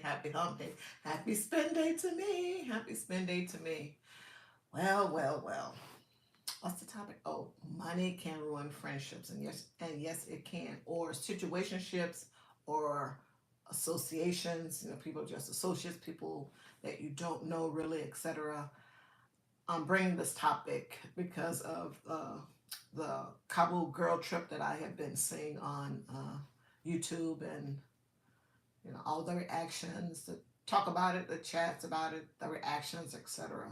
Happy hump day. Happy spend day to me. Happy spend day to me. Well, well, well. What's the topic? Oh, money can ruin friendships, and yes, it can. Or situationships, or associations. People just associates, people that you don't know really, etc. I'm bringing this topic because of the Kabul girl trip that I have been seeing on YouTube, and all the reactions, the talk about it, the chats about it, the reactions, etc.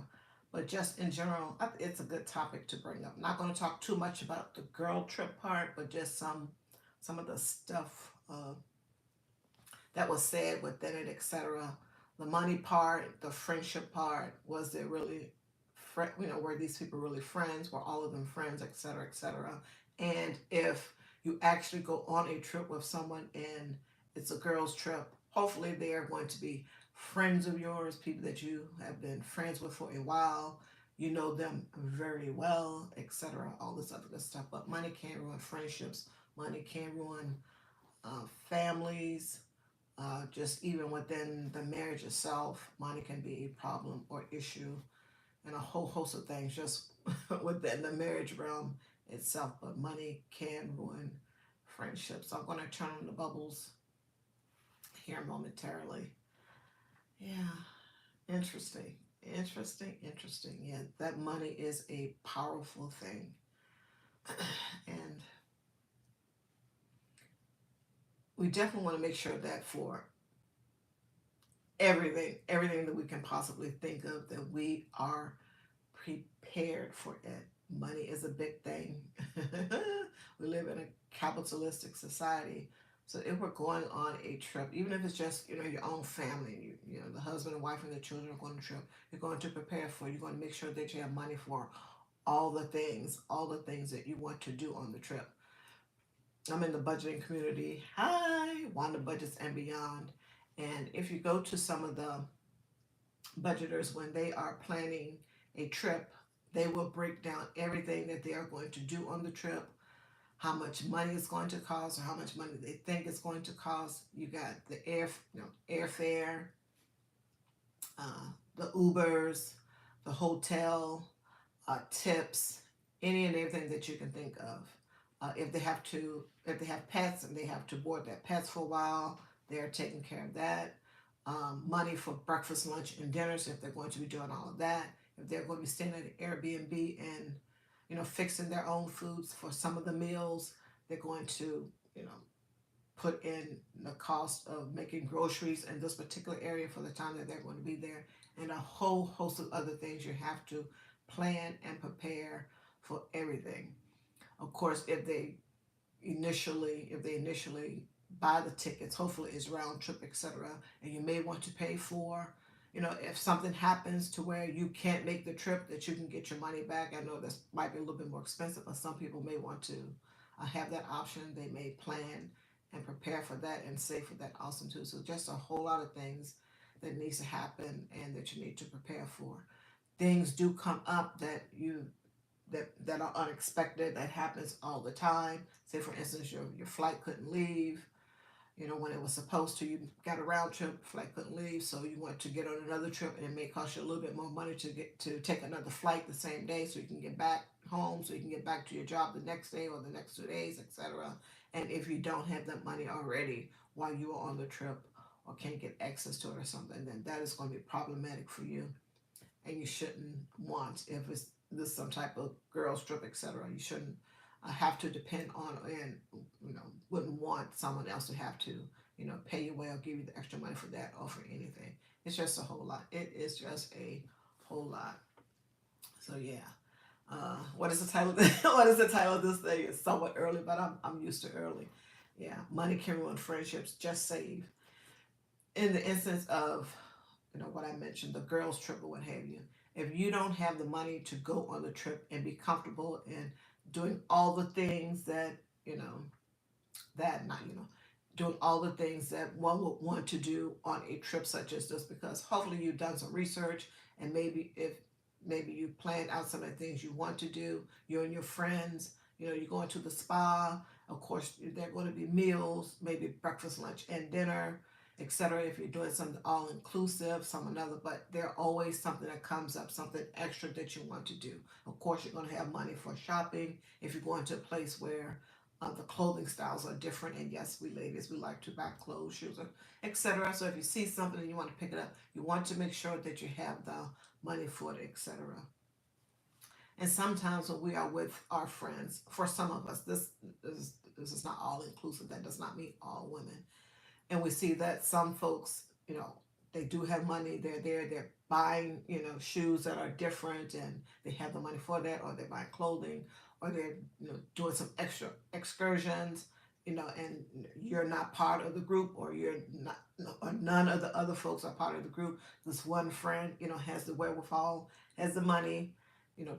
But just in general, it's a good topic to bring up. I'm not going to talk too much about the girl trip part, but just some of the stuff that was said within it, etc. The money part, the friendship part, was there really, were these people really friends? Were all of them friends, etc., etc. And if you actually go on a trip with someone and it's a girls' trip, hopefully they are going to be friends of yours, people that you have been friends with for a while. You know them very well, etc. All this other good stuff. But money can ruin friendships. Money can ruin families, just even within the marriage itself, money can be a problem or issue, and a whole host of things just within the marriage realm itself. But money can ruin friendships. So I'm going to turn on the bubbles here momentarily. Yeah, interesting. Interesting, interesting. Yeah, that money is a powerful thing. And we definitely want to make sure that for everything that we can possibly think of, that we are prepared for it. Money is a big thing. We live in a capitalistic society. So if we're going on a trip, even if it's just your own family, the husband and wife and the children are going on a trip, you're going to prepare for it. You're going to make sure that you have money for all the things that you want to do on the trip. I'm in the budgeting community. Hi, Wanda Budgets and Beyond. And if you go to some of the budgeters, when they are planning a trip, they will break down everything that they are going to do on the trip, how much money it's going to cost, or how much money they think it's going to cost. You got the airfare, uh, the Ubers, the hotel, tips, any and everything that you can think of. If they have pets and they have to board their pets for a while, they're taking care of that. Money for breakfast, lunch, and dinners if they're going to be doing all of that. If they're going to be staying at an Airbnb and fixing their own foods for some of the meals, they're going to put in the cost of making groceries in this particular area for the time that they're going to be there, and a whole host of other things. You have to plan and prepare for everything. Of course, if they initially buy the tickets, hopefully it's round trip, etc., and you may want to pay for, if something happens to where you can't make the trip, that you can get your money back. I know this might be a little bit more expensive, but some people may want to have that option. They may plan and prepare for that and save for that awesome too. So just a whole lot of things that needs to happen and that you need to prepare for. Things do come up that are unexpected. That happens all the time. Say for instance, your flight couldn't leave. When it was supposed to, you got a round trip, flight couldn't leave, so you want to get on another trip, and it may cost you a little bit more money to take another flight the same day, so you can get back home, so you can get back to your job the next day or the next 2 days, etc. And if you don't have that money already while you are on the trip, or can't get access to it or something, then that is going to be problematic for you, and you shouldn't want, if it's this some type of girls trip, etc. You shouldn't have to depend on, and wouldn't want someone else to have to pay you well, give you the extra money for that, or for anything. It's just a whole lot. It is just a whole lot. So yeah. What is the title of this? What is the title of this thing? It's somewhat early, but I'm used to early. Yeah, money can ruin friendships. Just save. In the instance of what I mentioned, the girls trip or what have you. If you don't have the money to go on the trip and be comfortable in doing all the things that you know that not doing all the things that one would want to do on a trip such as this, because hopefully you've done some research, and maybe you planned out some of the things you want to do. You and your friends, you're going to the spa. Of course, there are going to be meals, maybe breakfast, lunch, and dinner. etc. If you're doing something all inclusive, some another, but there always something that comes up, something extra that you want to do. Of course, you're going to have money for shopping if you're going to a place where the clothing styles are different. And yes, we ladies, we like to buy clothes, shoes, etc. So if you see something and you want to pick it up, you want to make sure that you have the money for it, etc. And sometimes when we are with our friends, for some of us, this is not all inclusive. That does not mean all women. And we see that some folks, they do have money. They're there. They're buying, shoes that are different, and they have the money for that, or they're buying clothing, or they're, doing some extra excursions. And you're not part of the group, or you're not, or none of the other folks are part of the group. This one friend, has the wherewithal, has the money,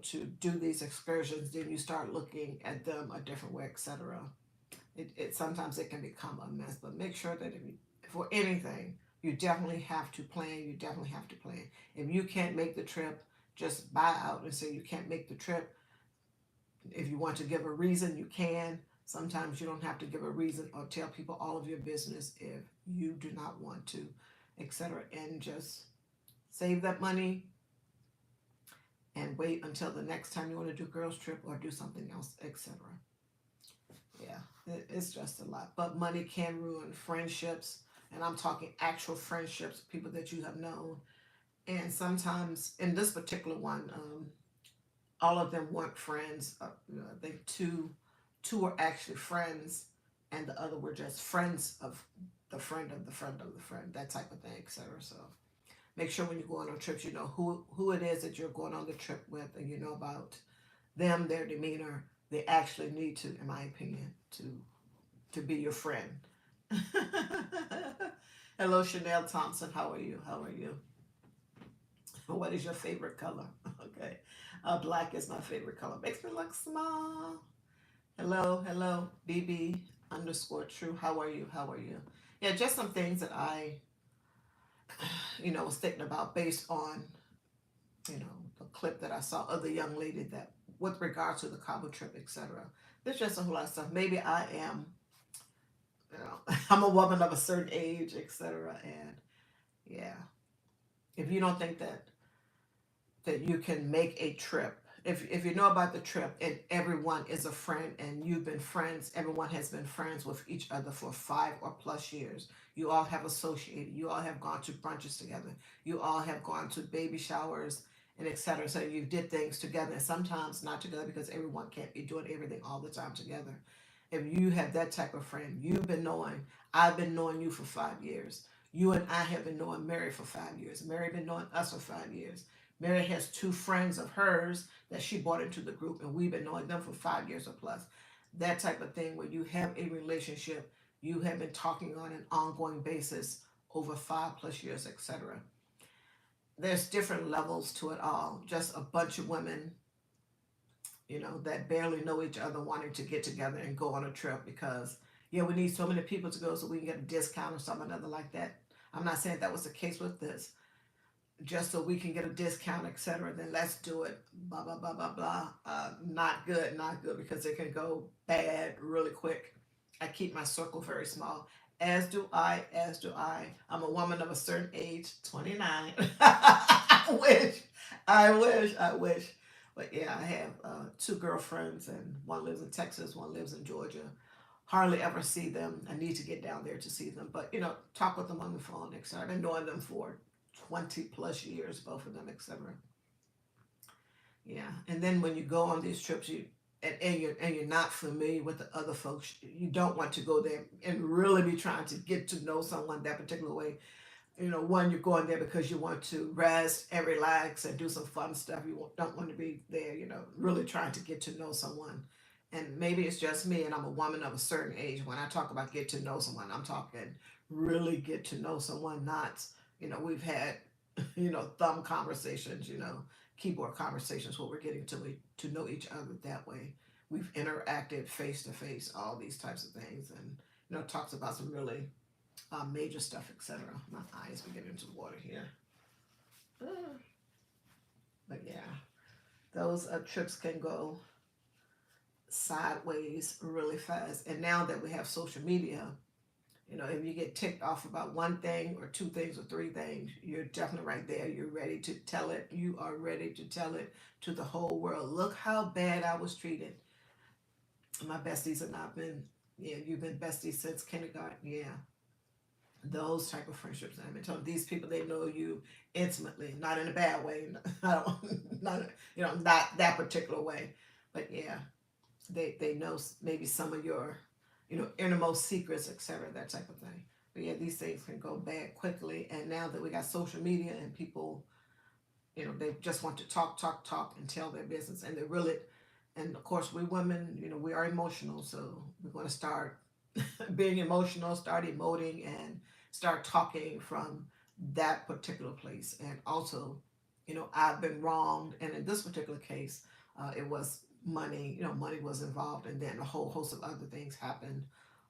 to do these excursions. Then you start looking at them a different way, etc. It sometimes it can become a mess, but make sure that if you, for anything, you definitely have to plan. You definitely have to plan. If you can't make the trip, just buy out and say you can't make the trip. If you want to give a reason, you can. Sometimes you don't have to give a reason or tell people all of your business if you do not want to, etc. And just save that money and wait until the next time you want to do girls trip or do something else, etc. Yeah, it's just a lot. But money can ruin friendships, and I'm talking actual friendships, people that you have known. And sometimes, in this particular one, all of them weren't friends. I think two were actually friends, and the other were just friends of the friend of the friend of the friend, that type of thing, etc. So make sure when you're going on trips, you know who it is that you're going on the trip with, and you know about them, their demeanor. They actually need to, in my opinion, to be your friend. Hello, Chanel Thompson. How are you? How are you? What is your favorite color? Okay. Black is my favorite color. Makes me look small. Hello, hello, BB underscore true. How are you? How are you? Yeah, just some things that I, was thinking about based on, the clip that I saw of the young lady that, with regard to the Cabo trip, etc. There's just a whole lot of stuff. Maybe I am, I'm a woman of a certain age, etc. And yeah, if you don't think that you can make a trip, if you know about the trip and everyone is a friend and you've been friends, everyone has been friends with each other for 5 or plus years. You all have associated. You all have gone to brunches together. You all have gone to baby showers and etc. So you did things together, and sometimes not together because everyone can't be doing everything all the time together. If you have that type of friend, I've been knowing you for 5 years. You and I have been knowing Mary for 5 years. Mary been knowing us for 5 years. Mary has two friends of hers that she brought into the group, and we've been knowing them for 5 years or plus. That type of thing where you have a relationship, you have been talking on an ongoing basis over 5 plus years, etc. There's different levels to it all. Just a bunch of women, that barely know each other wanting to get together and go on a trip because, yeah, we need so many people to go so we can get a discount or something other like that. I'm not saying that was the case with this. Just so we can get a discount, etc., then let's do it. Blah, blah, blah, blah, blah. Not good, not good, because it can go bad really quick. I keep my circle very small. As do I, as do I. I'm a woman of a certain age, 29. I wish. But yeah, I have two girlfriends, and one lives in Texas, one lives in Georgia. Hardly ever see them. I need to get down there to see them. But, talk with them on the phone, etc. I've been knowing them for 20 plus years, both of them, etc. Yeah. And then when you go on these trips, and you're not familiar with the other folks, you don't want to go there and really be trying to get to know someone that particular way. One, you're going there because you want to rest and relax and do some fun stuff. You don't want to be there, really trying to get to know someone. And maybe it's just me, and I'm a woman of a certain age. When I talk about get to know someone, I'm talking really get to know someone, not, we've had, thumb conversations, keyboard conversations where we're getting to know each other that way. We've interacted face to face, all these types of things, and, talks about some really major stuff, etc. My eyes be getting into water here. But yeah, those trips can go sideways really fast. And now that we have social media, You know, if you get ticked off about one thing or two things or three things, you're definitely right there. You're ready to tell it. You are ready to tell it to the whole world. Look how bad I was treated. My besties and I've been, yeah, you've been besties since kindergarten. Yeah, those type of friendships. I mean, telling these people, they know you intimately, not in a bad way. I don't, not not that particular way, but yeah, they know maybe some of your, innermost secrets, etc. That type of thing. But yeah, these things can go bad quickly. And now that we got social media and people, they just want to talk, talk, talk, and tell their business, and they really, and of course, we women, we are emotional, so we're going to start being emotional, start emoting, and start talking from that particular place. And also, I've been wronged, and in this particular case, it was money. Money was involved, and then a whole host of other things happened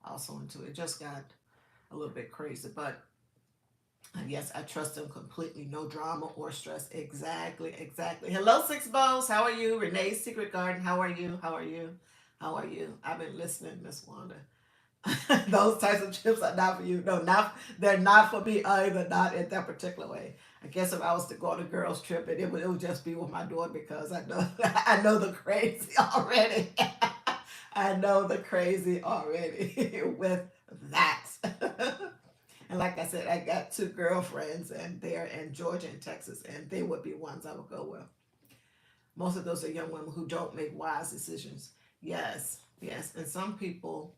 also into it. Just got a little bit crazy, but yes, I trust them completely. No drama or stress. Exactly, exactly. Hello, Six Bows. How are you? Renee's Secret Garden. How are you? How are you? How are you? I've been listening, Miss Wanda. Those types of trips are not for you. No, they're not for me either. Not in that particular way. I guess if I was to go on a girls trip, it would just be with my daughter because I know I know the crazy already. I know the crazy already with that. And like I said, I got two girlfriends, and they're in Georgia and Texas, and they would be ones I would go with. Most of those are young women who don't make wise decisions. Yes, yes. And some people,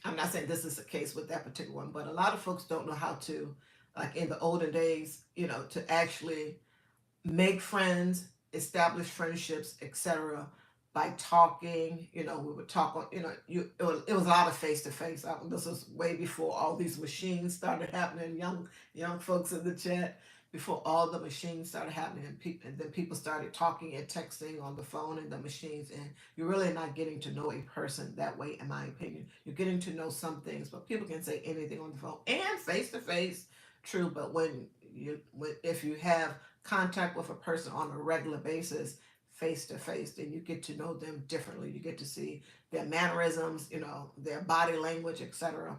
I'm not saying this is the case with that particular one, but a lot of folks don't know how to, like in the olden days, to actually make friends, establish friendships, etc. by talking. We would talk on, it was a lot of face to face. This was way before all these machines started happening. Young folks in the chat, before all the machines started happening, and then people started talking and texting on the phone and the machines, and you're really not getting to know a person that way, in my opinion. You're getting to know some things, but people can say anything on the phone and face to face. True, but if you have contact with a person on a regular basis, face to face, then you get to know them differently. You get to see their mannerisms, their body language, etc.,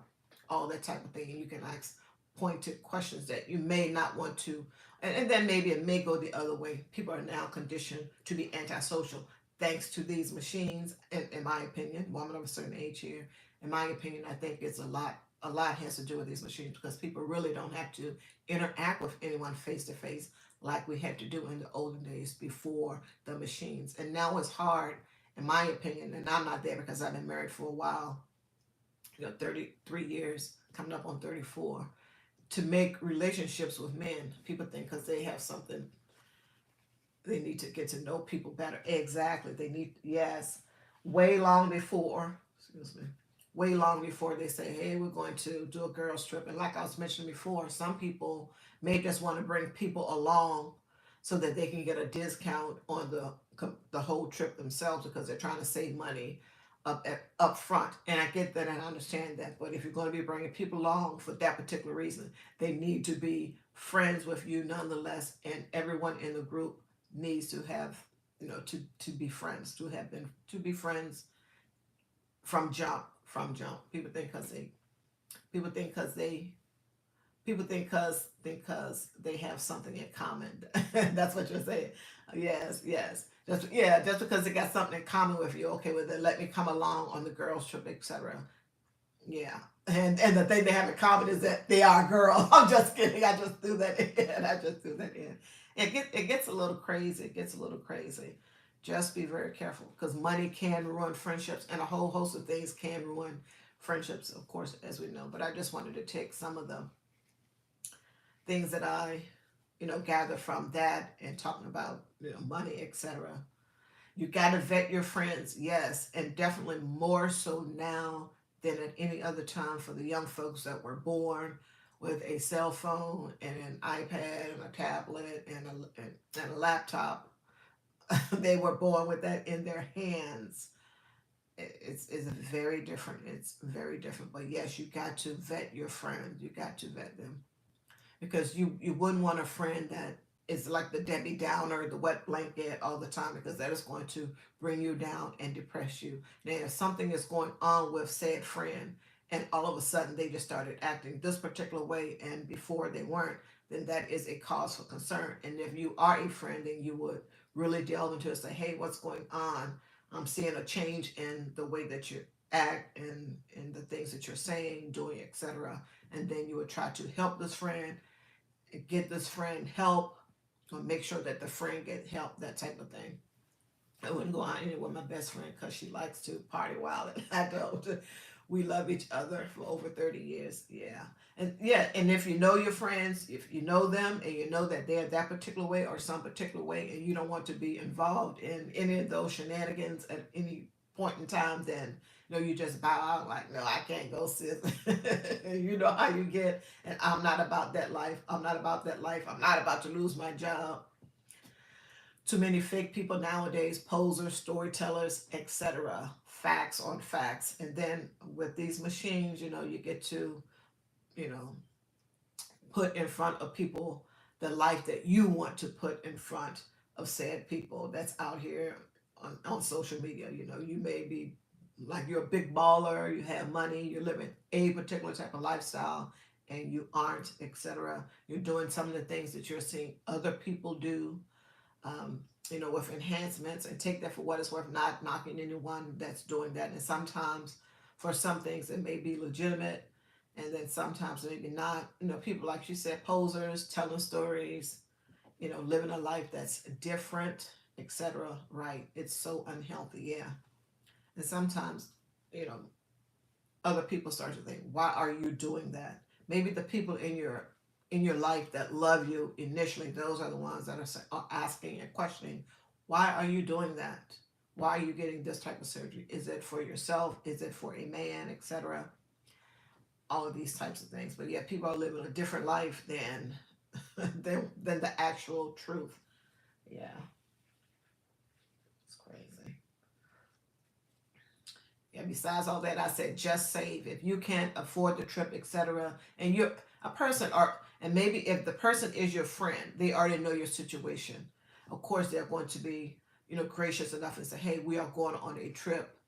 all that type of thing. And you can ask pointed questions that you may not want to, and then maybe it may go the other way. People are now conditioned to be antisocial thanks to these machines. In my opinion, woman of a certain age here, in my opinion, I think it's a lot has to do with these machines because people really don't have to interact with anyone face to face like we had to do in the olden days before the machines. And now it's hard, in my opinion, and I'm not there because I've been married for a while, 33 years, coming up on 34, to make relationships with men. People think because they have something, they need to get to know people better. Exactly. They need, yes, way long before, excuse me, way long before they say, hey, we're going to do a girls trip. And like I was mentioning before, some people may just want to bring people along so that they can get a discount on the whole trip themselves because they're trying to save money up front. And I get that and I understand that. But if you're going to be bringing people along for that particular reason, they need to be friends with you nonetheless. And everyone in the group needs to have, to be friends, to be friends from jump. People think because they people think because they have something in common. That's what you're saying. Yes, yes. Just because they got something in common with you, okay, well then let me come along on the girls trip, etc. Yeah. And the thing they have in common is that they are girls. I'm just kidding. I just threw that in. I just threw that in. It gets a little crazy. It gets a little crazy. Just be very careful because money can ruin friendships and a whole host of things can ruin friendships, of course, as we know. But I just wanted to take some of the things that I, gather from that and talking about, money, etc. You got to vet your friends, yes, and definitely more so now than at any other time for the young folks that were born with a cell phone and an iPad and a tablet and a laptop. They were born with that in their hands. It's very different. It's very different. But yes, you got to vet your friends. You got to vet them because you wouldn't want a friend that is like the Debbie Downer, the wet blanket all the time, because that is going to bring you down and depress you. Now, if something is going on with said friend, and all of a sudden they just started acting this particular way and before they weren't, then that is a cause for concern. And if you are a friend, then you would really delve into it and say, hey, what's going on? I'm seeing a change in the way that you act and the things that you're saying, doing, etc. And then you would try to help this friend, get this friend help, or make sure that the friend get help, that type of thing. I wouldn't go out anywhere with my best friend because she likes to party wild and I don't. We love each other for over 30 years. Yeah. And yeah, and if you know your friends, if you know them and you know that they're that particular way or some particular way and you don't want to be involved in any of those shenanigans at any point in time, then you just bow out like, no, I can't go, sis. You know how you get. And I'm not about that life. I'm not about that life. I'm not about to lose my job. Too many fake people nowadays, posers, storytellers, etc. Facts on facts. And then with these machines, you get to, you know, put in front of people the life that you want to put in front of said people that's out here on social media. You may be like you're a big baller, you have money, you're living a particular type of lifestyle, and you aren't, etc. You're doing some of the things that you're seeing other people do, um, with enhancements, and take that for what it's worth, not knocking anyone that's doing that. And sometimes for some things it may be legitimate, and then sometimes maybe not. People, like you said, posers, telling stories, living a life that's different, etc. Right? It's so unhealthy, yeah. And sometimes, you know, other people start to think, why are you doing that? Maybe the people in your life that love you initially, those are the ones that are asking and questioning, why are you doing that? Why are you getting this type of surgery? Is it for yourself? Is it for a man, etc.? All of these types of things. But yeah, people are living a different life than than the actual truth. Yeah, it's crazy. Yeah, besides all that, I said just save. If you can't afford the trip, etc., and you're a person, or and maybe if the person is your friend, they already know your situation. Of course, they're going to be, gracious enough and say, "Hey, we are going on a trip,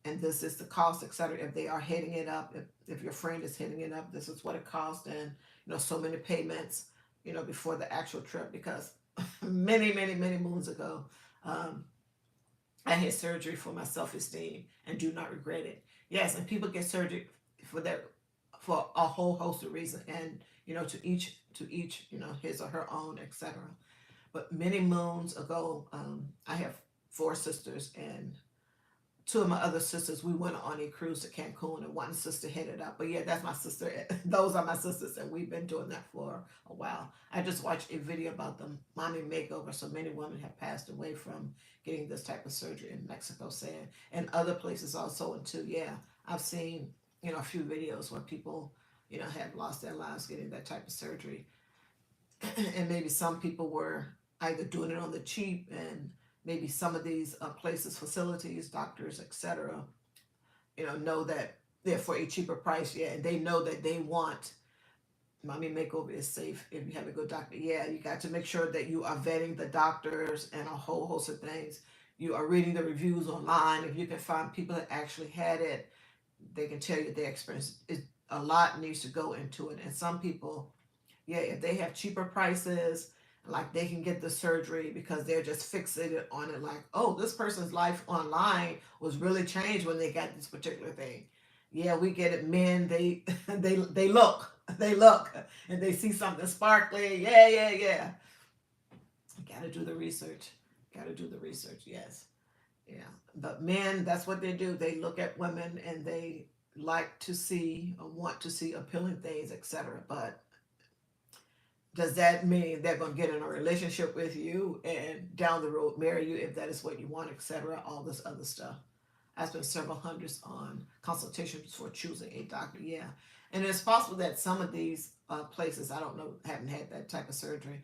and this is the cost, etc." If they are heading it up, if your friend is heading it up, this is what it costs, and so many payments, before the actual trip. Because many, many, many moons ago, um, I had surgery for my self esteem and do not regret it. Yes, and people get surgery for that, for a whole host of reasons, and to each his or her own, etc. But many moons ago, I have four sisters, and two of my other sisters, we went on a cruise to Cancun, and one sister headed up. But yeah, that's my sister. Those are my sisters, and we've been doing that for a while. I just watched a video about the mommy makeover. So many women have passed away from getting this type of surgery in Mexico, saying, and other places also. And too, yeah, I've seen a few videos where people have lost their lives getting that type of surgery. And maybe some people were either doing it on the cheap, and maybe some of these places, facilities, doctors, etc., know that they're for a cheaper price. Yeah, and they know that they want mommy makeover is safe if you have a good doctor. Yeah, you got to make sure that you are vetting the doctors and a whole host of things. You are reading the reviews online. If you can find people that actually had it, they can tell you their experience. A lot needs to go into it, and some people, yeah, if they have cheaper prices, like they can get the surgery because they're just fixated on it. Like, oh, this person's life online was really changed when they got this particular thing. Yeah, we get it. Men, they they look, and they see something sparkly. Yeah, yeah, yeah. Got to do the research. Got to do the research. Yes, yeah. But men, that's what they do. They look at women and they like to see or want to see appealing things, etc. But does that mean they're going to get in a relationship with you and down the road marry you if that is what you want, etc.? All this other stuff. I spent several hundreds on consultations for choosing a doctor. Yeah, and it's possible that some of these places, I don't know, haven't had that type of surgery,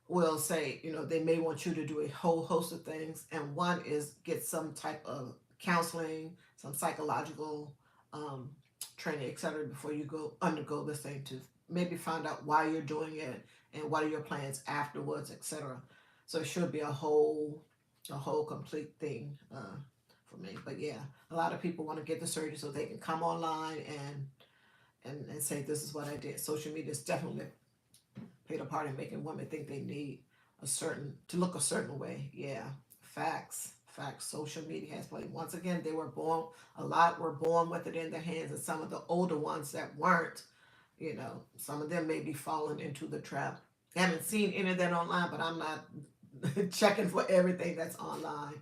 will say, they may want you to do a whole host of things, and one is get some type of counseling, some psychological um, training, etc., before you go undergo this thing, to maybe find out why you're doing it and what are your plans afterwards, etc. So it should be a whole complete thing for me. But yeah, a lot of people want to get the surgery so they can come online and and say this is what I did. Social media has definitely played a part in making women think they need to look a certain way. Yeah, facts. Facts. Social media has played. Once again, a lot were born with it in their hands, and some of the older ones that weren't, some of them may be falling into the trap. I haven't seen any of that online, but I'm not checking for everything that's online.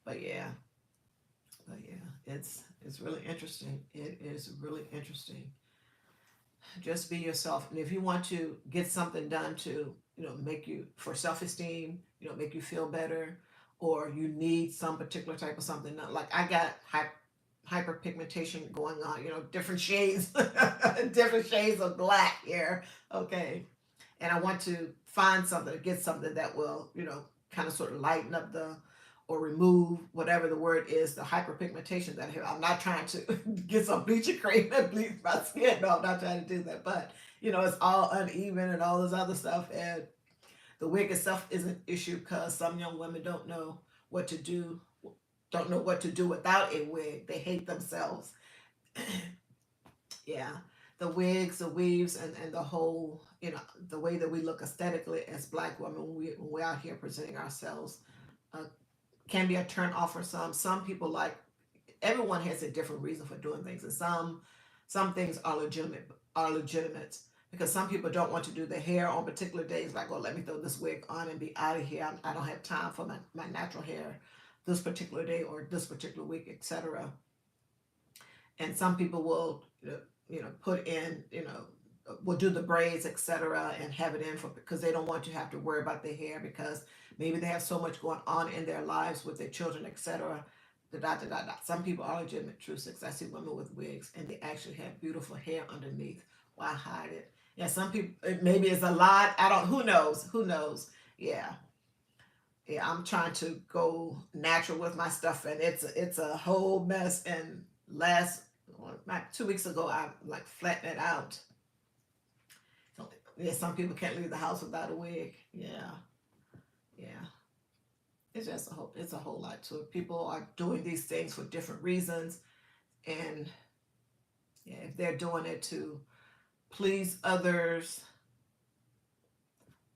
But yeah, it's really interesting. It is really interesting. Just be yourself, and if you want to get something done to, make you for self-esteem, make you feel better, or you need some particular type of something, like I got hyperpigmentation going on, different shades, different shades of black here. Okay, and I want to find something, get something that will, kind of sort of lighten up or remove whatever the word is, the hyperpigmentation that I have. I'm not trying to get some bleaching cream and bleach my skin. No, I'm not trying to do that. But, it's all uneven and all this other stuff. And the wig itself is an issue because some young women what to do, don't know what to do without a wig. They hate themselves. Yeah, the wigs, the weaves, and the whole, the way that we look aesthetically as Black women when we're out here presenting ourselves, uh, can be a turn off for some. Some people like, everyone has a different reason for doing things, and some things are legitimate because some people don't want to do their hair on particular days. Like, oh, let me throw this wig on and be out of here. I don't have time for my natural hair this particular day or this particular week, etc. And some people will, put in, will do the braids, etc., and have it in for because they don't want to have to worry about their hair because maybe they have so much going on in their lives with their children, etc. Da, da, da, da, da. Some people are legitimate true six. I see women with wigs and they actually have beautiful hair underneath. Why hide it? Yeah, some people, maybe it's a lot. Who knows? Who knows? Yeah. Yeah, I'm trying to go natural with my stuff, and it's a whole mess. And like 2 weeks ago, I like flattened it out. So, yeah, some people can't leave the house without a wig. Yeah, yeah. It's a whole lot to it. People are doing these things for different reasons, and yeah, if they're doing it to please others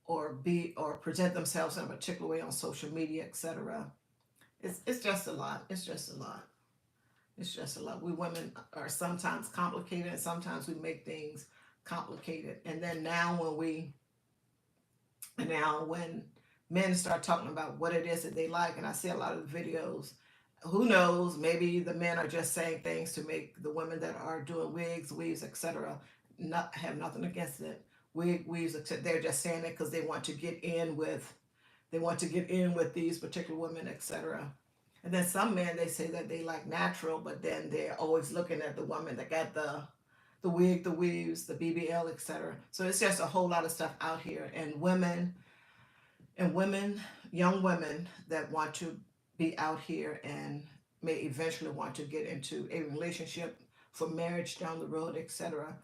or present themselves in a particular way on social media, etc. It's just a lot. It's just a lot. It's just a lot. We women are sometimes complicated, and sometimes we make things complicated. And then when men start talking about what it is that they like, and I see a lot of videos. Who knows? Maybe the men are just saying things to make the women that are doing wigs, weaves, etc. Not have nothing against it. Weaves, etc. They're just saying it because they want to get in with these particular women, etc. And then some men, they say that they like natural, but then they're always looking at the woman that got the wig, the weaves, the BBL, etc. So it's just a whole lot of stuff out here, and women, young women that want to be out here and may eventually want to get into a relationship for marriage down the road, etc.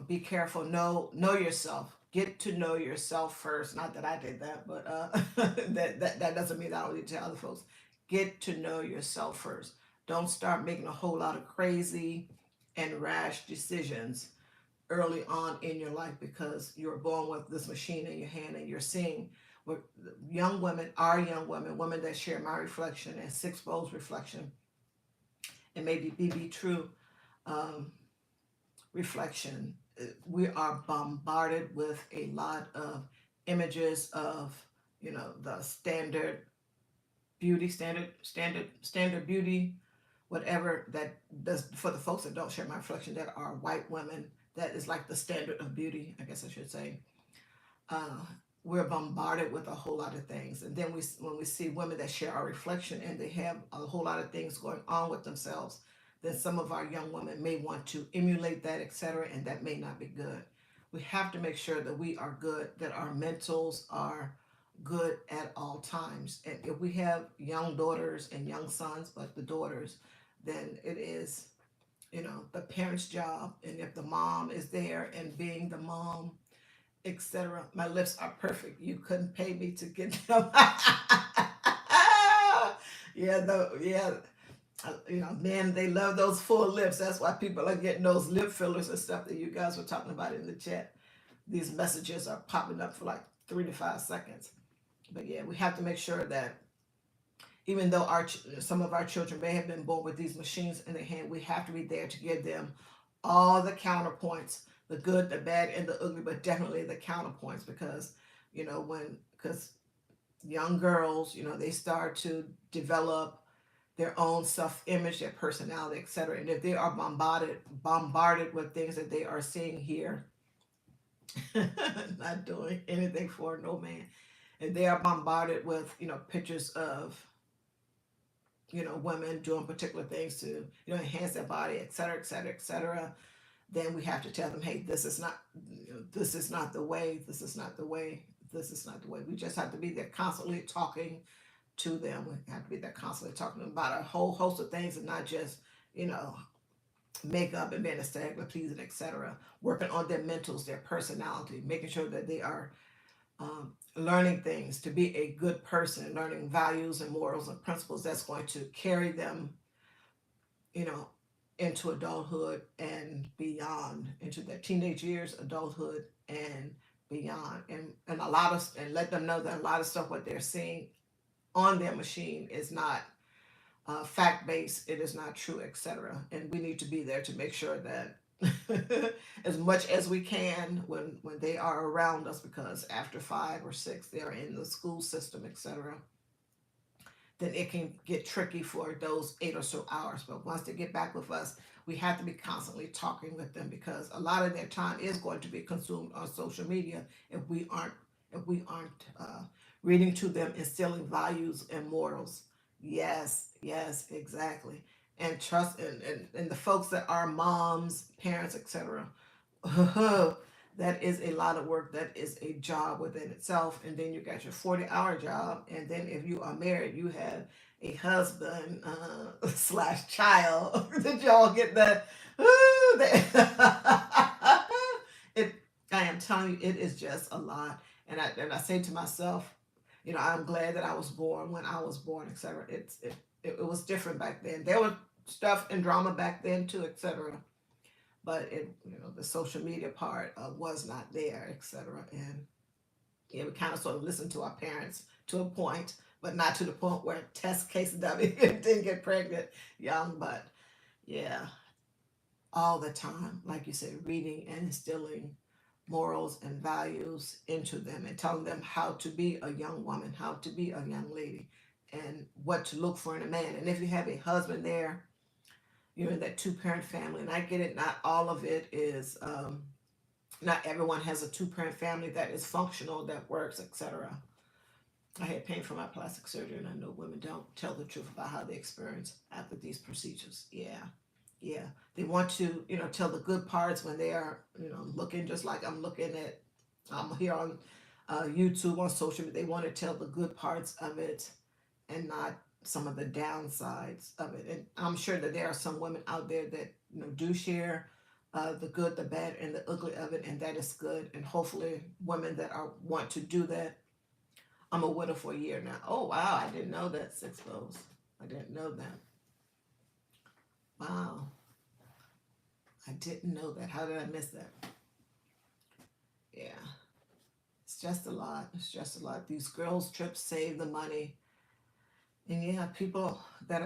Be careful. Know yourself. Get to know yourself first. Not that I did that, but that doesn't mean that I don't need to tell other folks. Get to know yourself first. Don't start making a whole lot of crazy and rash decisions early on in your life because you were born with this machine in your hand and you're seeing what young women are women that share my reflection and Six Bowls reflection and maybe BB True reflection. We are bombarded with a lot of images of, the standard beauty, whatever that does for the folks that don't share my reflection that are white women. That is like the standard of beauty, I guess I should say. Uh, we're bombarded with a whole lot of things, and then when we see women that share our reflection and they have a whole lot of things going on with themselves, then some of our young women may want to emulate that, etc., and that may not be good. We have to make sure that we are good, that our mentals are good at all times. And if we have young daughters and young sons, but the daughters, then it is, the parent's job. And if the mom is there and being the mom, etc. My lips are perfect. You couldn't pay me to get them. Yeah, no, yeah. You know, men, they love those full lips. That's why people are getting those lip fillers and stuff that you guys were talking about in the chat. These messages are popping up for like 3 to 5 seconds. But yeah, we have to make sure that even though some of our children may have been born with these machines in their hand, we have to be there to give them all the counterpoints, the good, the bad, and the ugly, but definitely the counterpoints, because because young girls, they start to develop their own self-image, their personality, etc. And if they are bombarded with things that they are seeing here, not doing anything for no man, and they are bombarded with pictures of women doing particular things to enhance their body, etc., etc., etc., then we have to tell them, hey, this is not the way, this is not the way, this is not the way. We just have to be there constantly talking to them. We have to be there constantly talking to them about a whole host of things, and not just makeup and being aesthetically pleasing, etc. Working on their mentals, their personality, making sure that they are learning things to be a good person, learning values and morals and principles that's going to carry them, you know, into adulthood and beyond, into their teenage years, adulthood and beyond, and and let them know that a lot of stuff what they're seeing on their machine is not fact based, it is not true, etc. And we need to be there to make sure that as much as we can when they are around us, because after 5 or 6 they are in the school system, etc., then it can get tricky for those 8 or so hours. But once they get back with us, we have to be constantly talking with them, because a lot of their time is going to be consumed on social media if we aren't reading to them, instilling values and morals. Yes, yes, exactly. And trust, and the folks that are moms, parents, etc. That is a lot of work. That is a job within itself. And then you got your 40-hour job. And then if you are married, you have a husband slash child. Did y'all get that? It. I am telling you, it is just a lot. And I say to myself, I'm glad that I was born when I was born, etc. It was different back then. There was stuff and drama back then too, etc. But the social media part was not there, etc. And yeah, we kind of sort of listened to our parents to a point, but not to the point where test case dummy didn't get pregnant young. But yeah, all the time, like you said, reading and instilling morals and values into them, and telling them how to be a young woman, how to be a young lady, and what to look for in a man. And if you have a husband there, you're in that two-parent family. And I get it, not all of it is, not everyone has a two-parent family that is functional, that works, etc. I had pain from my plastic surgery, and I know women don't tell the truth about how they experience after these procedures. Yeah, yeah. They want to, tell the good parts when they are, looking just like I'm looking at, here on YouTube, on social media. They want to tell the good parts of it and not some of the downsides of it. And I'm sure that there are some women out there that, do share the good, the bad, and the ugly of it, and that is good. And hopefully, women that want to do that. I'm a widow for a year now. Oh wow, I didn't know that. Six goals. I didn't know that. Wow, I didn't know that. How did I miss that? Yeah, it's just a lot. It's just a lot. These girls' trips save the money. And yeah, people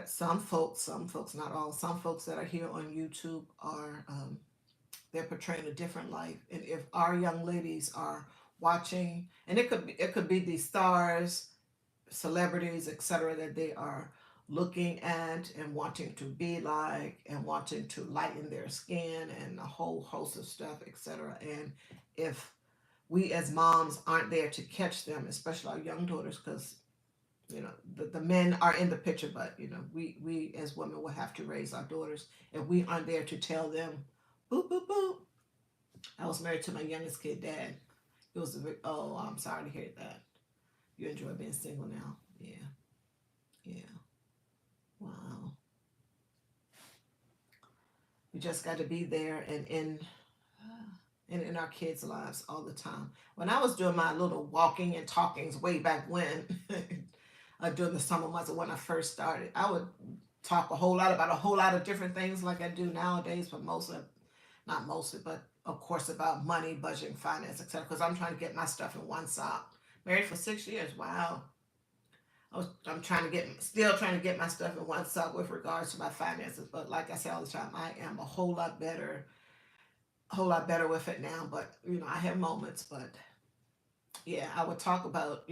some folks, not all, some folks that are here on YouTube are, they're portraying a different life. And if our young ladies are watching, and it could be these stars, celebrities, etc., that they are looking at and wanting to be like, and wanting to lighten their skin, and a whole host of stuff, etc. And if we as moms aren't there to catch them, especially our young daughters, because the men are in the picture, but we as women will have to raise our daughters. If we aren't there to tell them, boop boop boop, I was married to my youngest kid dad. It was oh, I'm sorry to hear that. You enjoy being single now. Yeah, yeah. Wow. We just got to be there, and in our kids' lives all the time. When I was doing my little walking and talkings way back when, during the summer months when I first started, I would talk a whole lot about a whole lot of different things like I do nowadays, but mostly, not mostly, but of course about money, budgeting, finance, etc. Because I'm trying to get my stuff in one stop. Married for 6 years. Wow. I'm trying to get, still trying to get my stuff in one stop with regards to my finances. But like I say all the time, I am a whole lot better with it now. But I have moments. But yeah, I would talk about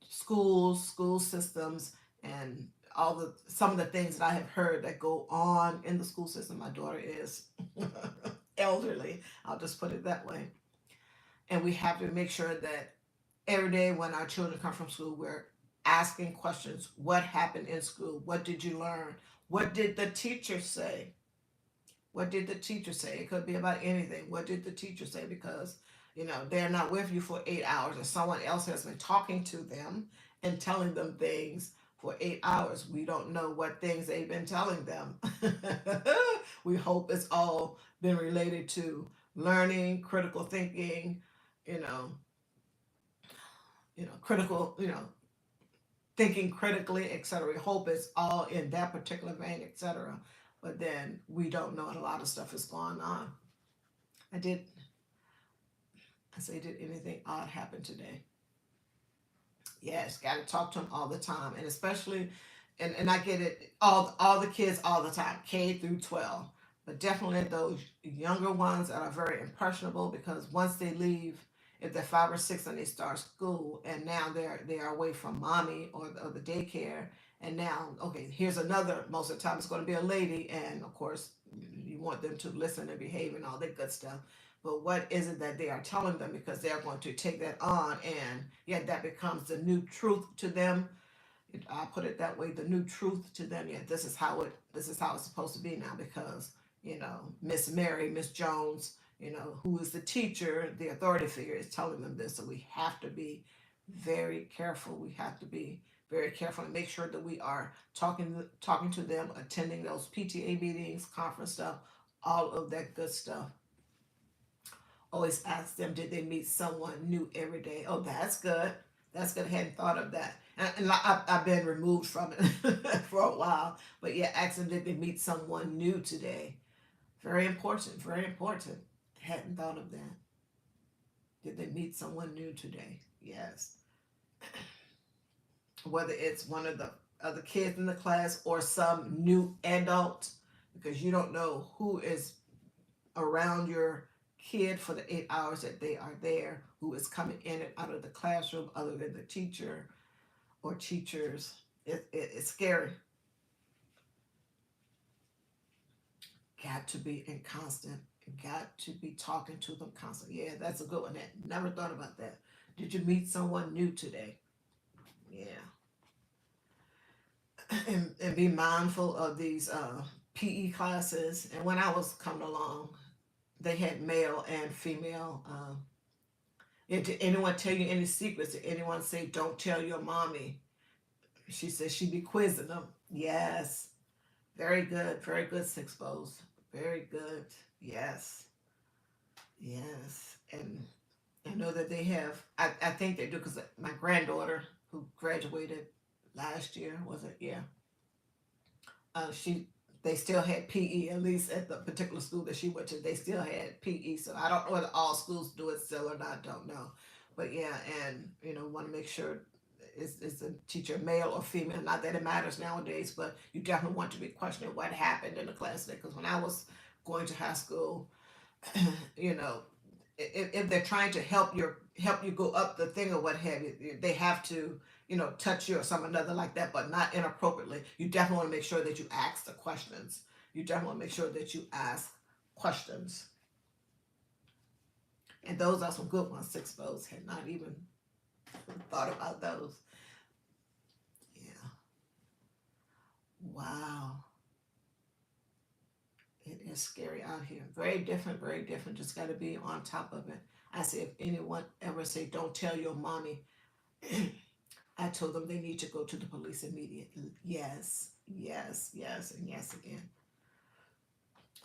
schools, school systems, and all the some of the things that I have heard that go on in the school system. My daughter is elderly. I'll just put it that way, and we have to make sure that every day when our children come from school, we're asking questions. What happened in school? What did you learn? What did the teacher say? What did the teacher say? It could be about anything. What did the teacher say? Because, they're not with you for 8 hours and someone else has been talking to them and telling them things for 8 hours. We don't know what things they've been telling them. We hope it's all been related to learning, critical thinking, you know, critical, thinking critically, etc. We hope it's all in that particular vein, etc. But then we don't know, and a lot of stuff is going on. I did. I say, did anything odd happen today? Yes, got to talk to them all the time, and especially, and I get it, all the kids all the time, K through 12, but definitely those younger ones that are very impressionable because once they leave, if they're 5 or 6 and they start school, and now they are away from mommy or the daycare, and now okay, here's another. Most of the time, it's going to be a lady, and of course, you want them to listen and behave and all that good stuff. But what is it that they are telling them because they're going to take that on, and yet that becomes the new truth to them. I put it that way, the new truth to them. Yeah, this is how it's supposed to be now because Miss Mary, Miss Jones, who is the teacher, the authority figure, is telling them this. So we have to be very careful. We have to be very careful and make sure that we are talking to them, attending those PTA meetings, conference stuff, all of that good stuff. Always ask them, did they meet someone new every day? Oh, that's good. That's good. I hadn't thought of that. And I've been removed from it for a while. But yeah, ask them, did they meet someone new today? Very important. Very important. Hadn't thought of that. Did they meet someone new today? Yes. Whether it's one of the other kids in the class or some new adult, because you don't know who is around your kid for the 8 hours that they are there, who is coming in and out of the classroom other than the teacher or teachers. It's scary. Got to be in constant, got to be talking to them constantly. Yeah, that's a good one. Never thought about that. Did you meet someone new today? Yeah. And be mindful of these PE classes. And when I was coming along, they had male and female. Did anyone tell you any secrets? Did anyone say, don't tell your mommy? She said she'd be quizzing them. Yes. Very good. Very good, Six Bows. Very good. Yes. Yes. And I know that they have, I think they do because my granddaughter who graduated last year, was it? Yeah. She they still had PE, at least at the particular school that she went to. They still had PE, so I don't know whether all schools do it still or not. Don't know, but yeah, and want to make sure it's a teacher male or female. Not that it matters nowadays, but you definitely want to be questioning what happened in the class today. Because when I was going to high school, you know, if they're trying to help you go up the thing or what have you, they have to touch you or some another like that, but not inappropriately. You definitely want to make sure that you ask the questions. You definitely want to make sure that you ask questions. And those are some good ones. Six Bows had not even thought about those. Yeah. Wow. It is scary out here. Very different, very different. Just got to be on top of it. I say, if anyone ever say, don't tell your mommy, I told them they need to go to the police immediately. Yes, yes, yes, and yes again.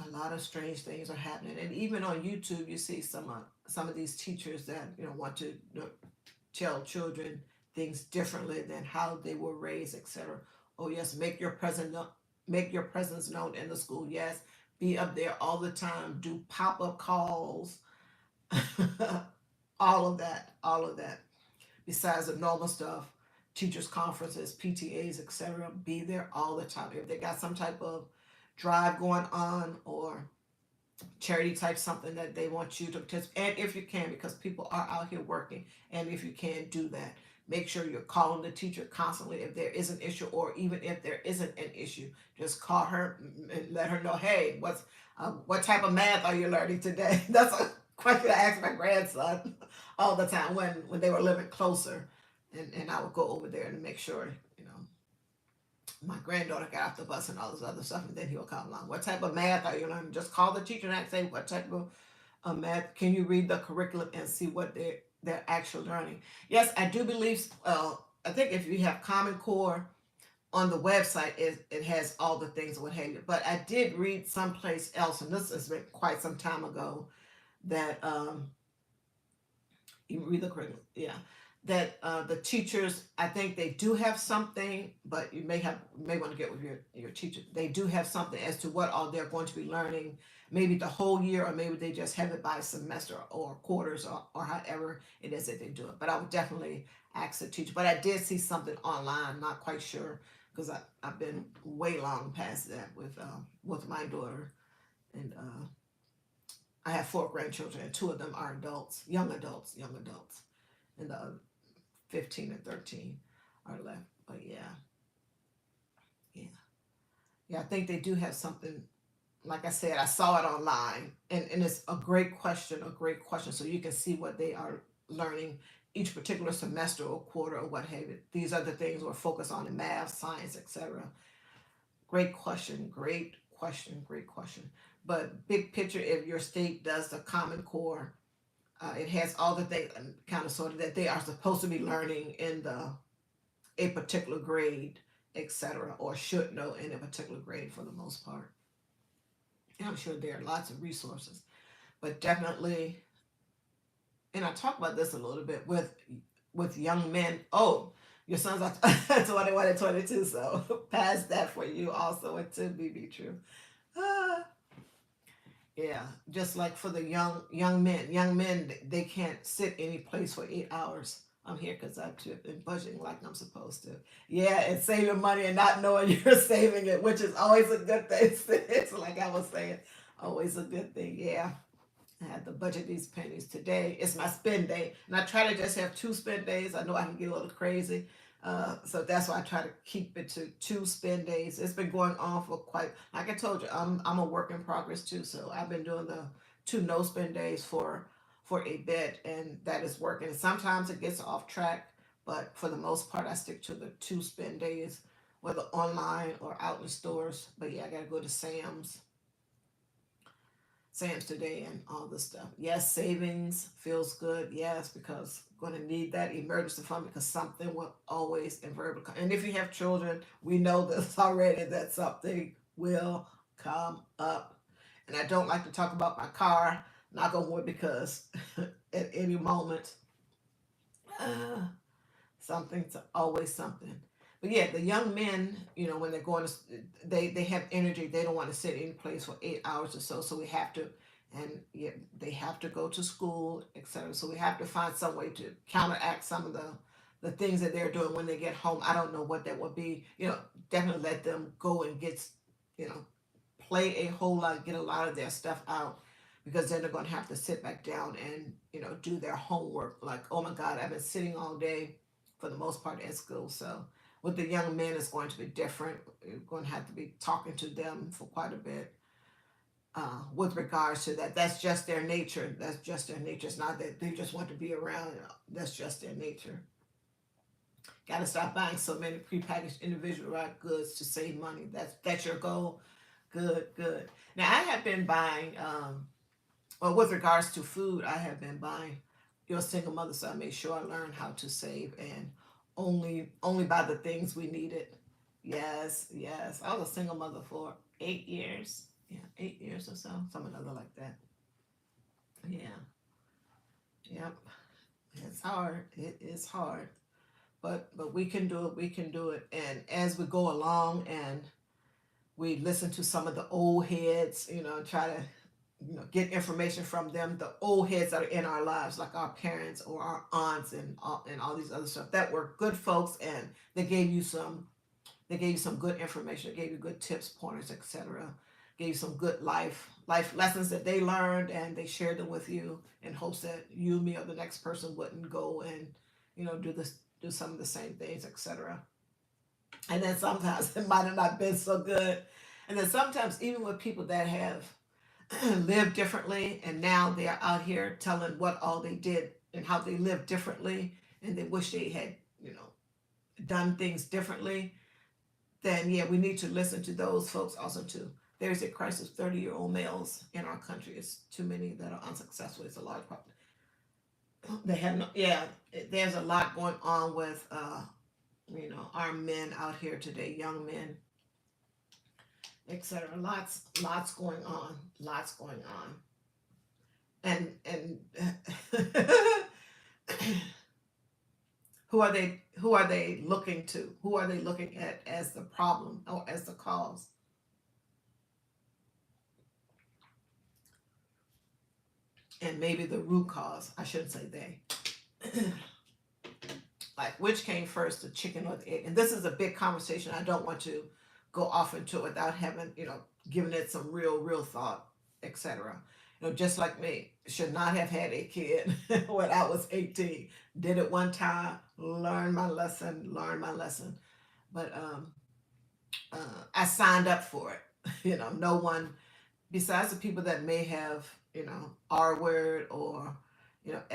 A lot of strange things are happening, and even on YouTube, you see some of these teachers that want to tell children things differently than how they were raised, etc. Oh yes, make your presence known. make your presence known in the school. Yes, be up there all the time. Do pop-up calls. All of that. Besides the normal stuff, teachers conferences, PTAs, etc. Be there all the time. If they got some type of drive going on or charity type something that they want you to participate, and if you can, because people are out here working, and if you can do that, make sure you're calling the teacher constantly if there is an issue, or even if there isn't an issue, just call her and let her know, hey, what type of math are you learning today? That's a question I ask my grandson all the time when they were living closer, and I would go over there and make sure, my granddaughter got off the bus and all this other stuff, and then he'll come along. What type of math are you learning? Just call the teacher and say, what type of math? Can you read the curriculum and see what they're actually learning? Yes, I do believe. I think if you have Common Core on the website, it has all the things what have you. But I did read someplace else, and this has been quite some time ago, that you read the curriculum, yeah, that the teachers, I think they do have something, but you may want to get with your teacher. They do have something as to what all they're going to be learning, maybe the whole year, or maybe they just have it by semester or quarters, or however it is that they do it. But I would definitely ask the teacher. But I did see something online, not quite sure, because I've been way long past that with my daughter, and I have 4 grandchildren, and 2 of them are adults, young adults, and the 15 and 13 are left. But yeah, yeah. I think they do have something. Like I said, I saw it online, and it's a great question, So you can see what they are learning each particular semester or quarter or what have you. These are the things we're focused on in math, science, etc. Great question, great question. But big picture, if your state does the Common Core, it has all the things kind of sort of that they are supposed to be learning in a particular grade, etc., or should know in a particular grade for the most part. And I'm sure there are lots of resources, but definitely, and I talk about this a little bit with young men. Oh, your sons are 21 and 22, so past that for you also, it to be true. Ah, yeah, just like for the young men, they can't sit any place for 8 hours. I'm here because I've been budgeting like I'm supposed to. Yeah, and saving money and not knowing you're saving it, which is always a good thing. It's like I was saying, always a good thing. Yeah, I had to budget these pennies today. It's my spend day, and I try to just have 2 spend days. I know I can get a little crazy, so that's why I try to keep it to 2 spend days. It's been going on for quite. Like I told you, I'm a work in progress too. So I've been doing the 2 no spend days for a bit, and that is working. Sometimes it gets off track, but for the most part, I stick to the 2 spend days, whether online or out in the stores. But yeah, I gotta go to Sam's today and all this stuff. Yes, savings feels good. Yes, because going to need that emergency fund because something will always invariably come. And if you have children, we know this already that something will come up. And I don't like to talk about my car, knock on wood, because at any moment, uh, something's always something. But yeah, the young men, when they're going to, they have energy. They don't want to sit in place for 8 hours or so. So we have to, and yeah, they have to go to school, etc. So we have to find some way to counteract some of the things that they're doing when they get home. I don't know what that would be. Definitely let them go and get, you know, play a whole lot, get a lot of their stuff out, because then they're going to have to sit back down and do their homework. Like, oh my God, I've been sitting all day for the most part at school. So with the young men, it's going to be different. You're going to have to be talking to them for quite a bit with regards to that. That's just their nature. That's just their nature. It's not that they just want to be around. That's just their nature. Got to stop buying so many prepackaged individualized goods to save money. That's your goal. Good, good. Now I have been buying. Well, with regards to food, I have been buying. You're a single mother, so I made sure I learned how to save and only buy the things we needed. Yes, yes. I was a single mother for 8 years. Yeah, 8 years or so, something other like that. Yeah, yep. It's hard. It is hard, but we can do it. We can do it. And as we go along and We listen to some of the old heads, try to get information from them, the old heads that are in our lives, like our parents or our aunts and all these other stuff that were good folks, and they gave you some good information, they gave you good tips, pointers, etc. Gave you some good life lessons that they learned, and they shared them with you in hopes that you, me, or the next person wouldn't go and do some of the same things, etc. And then sometimes it might have not been so good. And then sometimes even with people that have lived differently and now they are out here telling what all they did and how they lived differently, and they wish they had done things differently, then yeah, we need to listen to those folks also too. There's a crisis of 30-year-old males in our country. It's too many that are unsuccessful. It's a large problem. They have no, yeah, there's a lot going on with our men out here today, young men, etc. Lots going on, lots going on. And who are they looking to? Who are they looking at as the problem or as the cause? And maybe the root cause. I shouldn't say they. Like, which came first, the chicken or the egg? And this is a big conversation. I don't want to go off into it without having, giving it some real thought, etc. Just like me, should not have had a kid when I was 18. Did it one time, learned my lesson. But I signed up for it. No one besides the people that may have, R word or,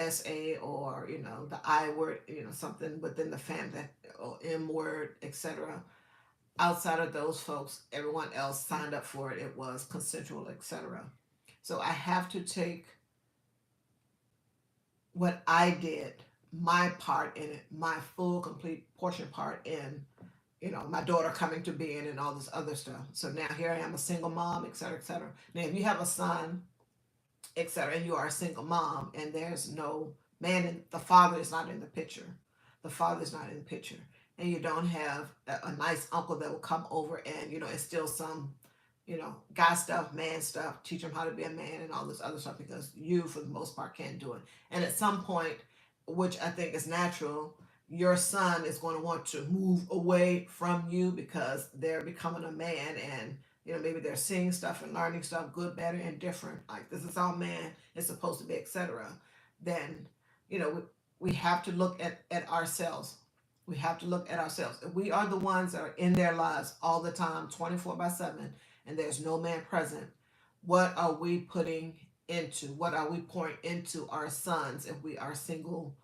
SA or, the I word, something within the family, or M word, etc. Outside of those folks, everyone else signed up for it. It was consensual, etc. So I have to take what I did, my part in it, my full, complete portion part in, my daughter coming to being and all this other stuff. So now here I am, a single mom, etc., etc. Now, if you have a son, etc., and you are a single mom, and there's no man, and the father is not in the picture, the father is not in the picture, and you don't have a nice uncle that will come over and instill some guy stuff, man stuff, teach him how to be a man and all this other stuff, because you, for the most part, can't do it. And at some point, which I think is natural, your son is going to want to move away from you because they're becoming a man, and maybe they're seeing stuff and learning stuff, good, better, and different, like this is how man is supposed to be, etc. Then we have to look at ourselves. We have to look at ourselves. If we are the ones that are in their lives all the time, 24/7, and there's no man present, what are we putting into, what are we pouring into our sons if we are single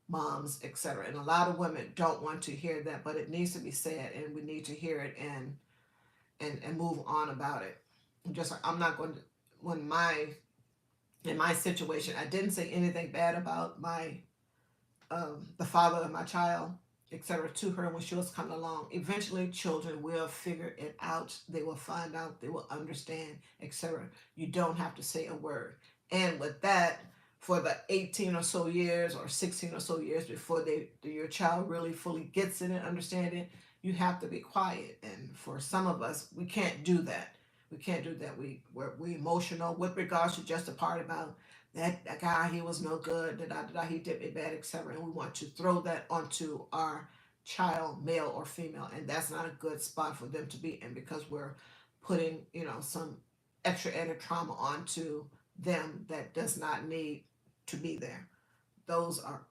moms, etc.? And a lot of women don't want to hear that, but it needs to be said, and we need to hear it and move on about it. Just like I'm not going to, when in my situation, I didn't say anything bad about my the father of my child, etc., to her when she was coming along. Eventually, children will figure it out. They will find out. They will understand, etc. You don't have to say a word. And with that, for the 18 or so years or 16 or so years before your child really fully gets it and understand it, you have to be quiet. And for some of us, we can't do that. We can't do that. We're emotional with regards to just the part about that guy, he was no good, he did me bad, etc. And we want to throw that onto our child, male or female, and that's not a good spot for them to be in, because we're putting, some extra added trauma onto them that does not need to be there. Those are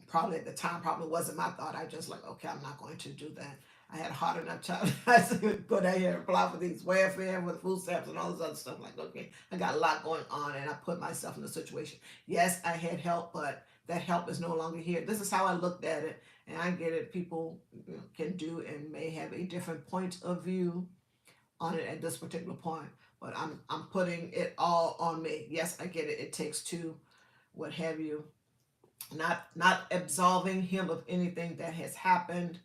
probably, at the time, probably wasn't my thought. I just like, okay, I'm not going to do that. I had a hard enough child. I said, go down here and apply for these welfare with food stamps and all this other stuff. Like, okay, I got a lot going on, and I put myself in a situation. Yes, I had help, but that help is no longer here. This is how I looked at it, and I get it. People can do and may have a different point of view on it at this particular point, but I'm putting it all on me. Yes, I get it. It takes two, what have you. Not absolving him of anything that has happened,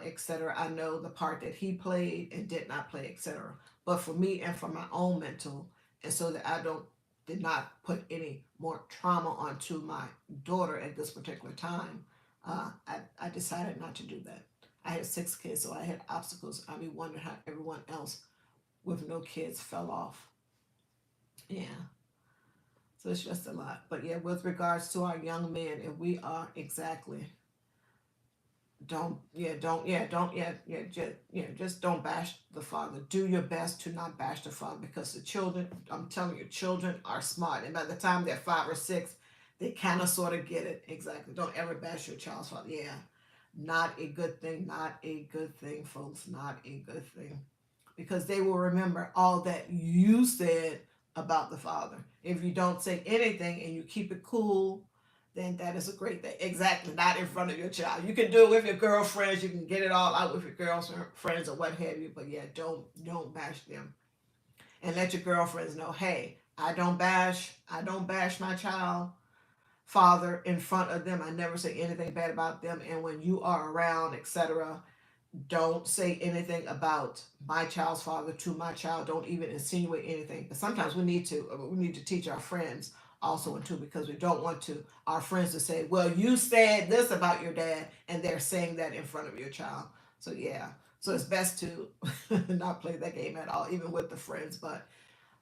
etc. I know the part that he played and did not play, etc. But for me and for my own mental, and so that I did not put any more trauma onto my daughter at this particular time, I decided not to do that. I had 6 kids, so I had obstacles. I mean, wondering how everyone else with no kids fell off. Yeah. So it's just a lot. But yeah, with regards to our young men, if we are exactly just don't bash the father. Do your best to not bash the father, because the children, I'm telling you, children are smart, and by the time they're 5 or 6, they kind of sort of get it. Exactly. Don't ever bash your child's father. Yeah, not a good thing. Not a good thing, folks. Not a good thing, because they will remember all that you said about the father. If you don't say anything and you keep it cool, then that is a great thing. Exactly, not in front of your child. You can do it with your girlfriends. You can get it all out with your girlfriends or what have you. But yeah, don't bash them, and let your girlfriends know, hey, I don't bash my child father in front of them. I never say anything bad about them. And when you are around, etc., don't say anything about my child's father to my child. Don't even insinuate anything. But sometimes we need to teach our friends also too, because we don't want to our friends to say, well, you said this about your dad, and they're saying that in front of your child. So yeah, so it's best to not play that game at all, even with the friends. But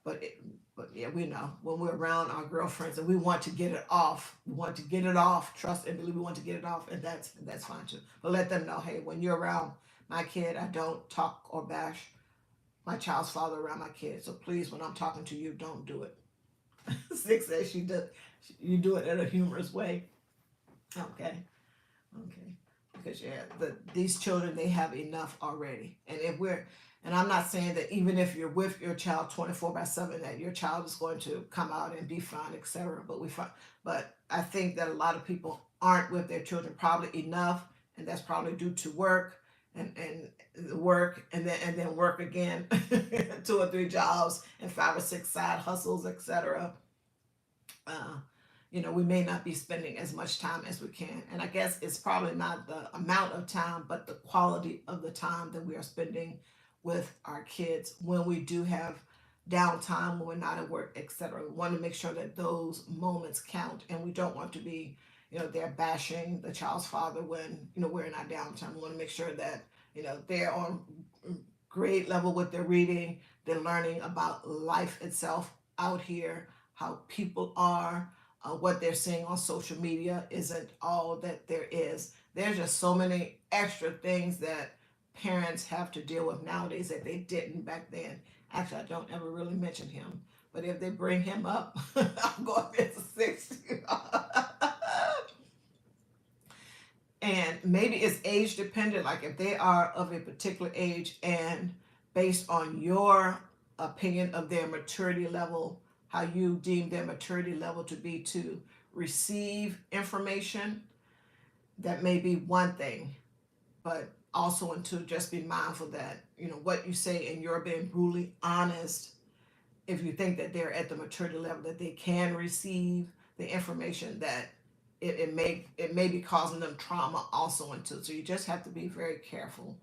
it, but yeah, we know when we're around our girlfriends and we want to get it off. We want to get it off. Trust and believe, we want to get it off, and that's fine too. But let them know, hey, when you're around my kid, I don't talk or bash my child's father around my kid. So please, when I'm talking to you, don't do it. Six says she does. You do it in a humorous way. Okay. Okay. Because yeah, these children, they have enough already. And I'm not saying that even if you're with your child 24/7, that your child is going to come out and be fine, etc. But I think that a lot of people aren't with their children probably enough, and that's probably due to work and work and then work again, 2 or 3 jobs and 5 or 6 side hustles, etc. uh, we may not be spending as much time as we can. And I guess it's probably not the amount of time, but the quality of the time that we are spending with our kids when we do have downtime, when we're not at work, etc. We want to make sure that those moments count, and we don't want to be, they're bashing the child's father when, we're in our downtime. We want to make sure that, they're on grade level with their reading, they're learning about life itself out here, how people are, what they're seeing on social media isn't all that there is. There's just so many extra things that parents have to deal with nowadays that they didn't back then. Actually, I don't ever really mention him, but if they bring him up, I'm going to 60. And maybe it's age dependent, like if they are of a particular age, and based on your opinion of their maturity level, how you deem their maturity level to be to receive information, that may be one thing. But also, and to just be mindful that what you say, and you're being brutally honest, if you think that they're at the maturity level that they can receive the information, that it may be causing them trauma also into. So you just have to be very careful.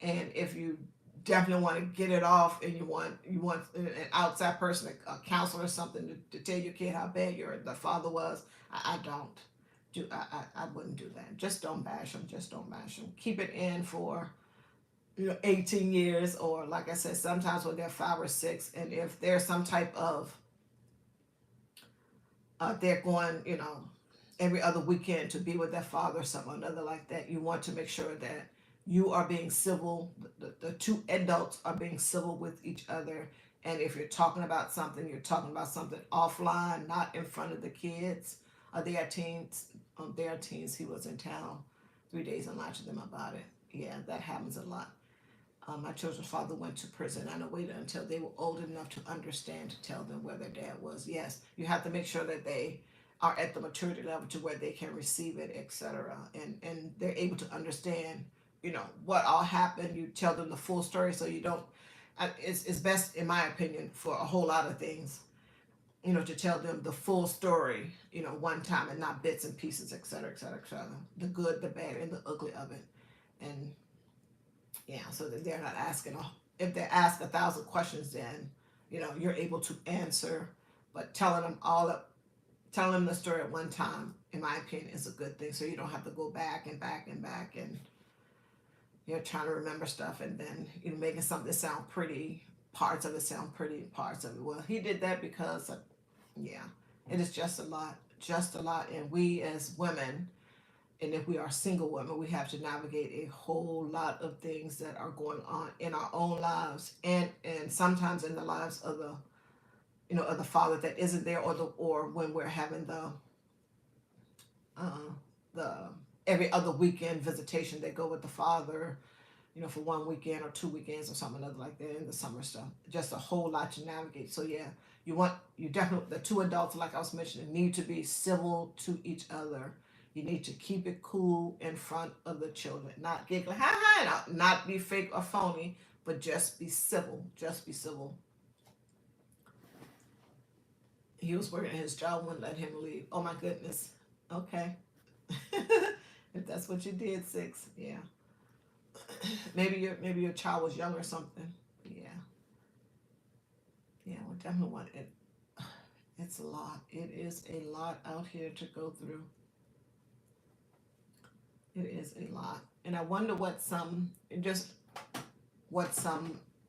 And if you definitely want to get it off, and you want an outside person, a counselor or something, to tell your kid how bad the father was, I don't do I wouldn't do that. Just don't bash them. Just don't bash them. Keep it in for 18 years, or like I said, sometimes when they're 5 or 6, and if there's some type of they're going, every other weekend to be with their father or something or another like that, you want to make sure that you are being civil. The two adults are being civil with each other. And if you're talking about something, you're talking about something offline, not in front of the kids. They are teens. They are teens. He was in town 3 days and lied to them about it. Yeah, that happens a lot. My children's father went to prison, and I waited until they were old enough to understand to tell them where their dad was. Yes, you have to make sure that they are at the maturity level to where they can receive it, etc. And they're able to understand, what all happened. You tell them the full story, so you don't. It's best, in my opinion, for a whole lot of things, to tell them the full story, one time, and not bits and pieces, etc., etc., etc. The good, the bad, and the ugly of it, and yeah, so that they're not asking. If they ask 1,000 questions, then you're able to answer. But telling them the story at one time, in my opinion, is a good thing. So you don't have to go back and back and back, and trying to remember stuff, and then making something sound pretty parts of it sound pretty, parts of it, well, he did that because, yeah, it is just a lot. And we as women, and if we are single women, we have to navigate a whole lot of things that are going on in our own lives, and sometimes in the lives of the, of the father that isn't there, or when we're having uh, the every other weekend visitation that go with the father, for one weekend or 2 weekends or something other like that in the summer stuff. Just a whole lot to navigate. So yeah, you definitely, the two adults, like I was mentioning, need to be civil to each other. You need to keep it cool in front of the children, not giggling, ha ha, not be fake or phony, but just be civil. Just be civil. He was working at his job, wouldn't let him leave. Oh my goodness. Okay. If that's what you did, six, yeah. Maybe your child was young or something. Yeah, yeah. We definitely want it. It's a lot. It is a lot out here to go through. It is a lot, and I wonder what some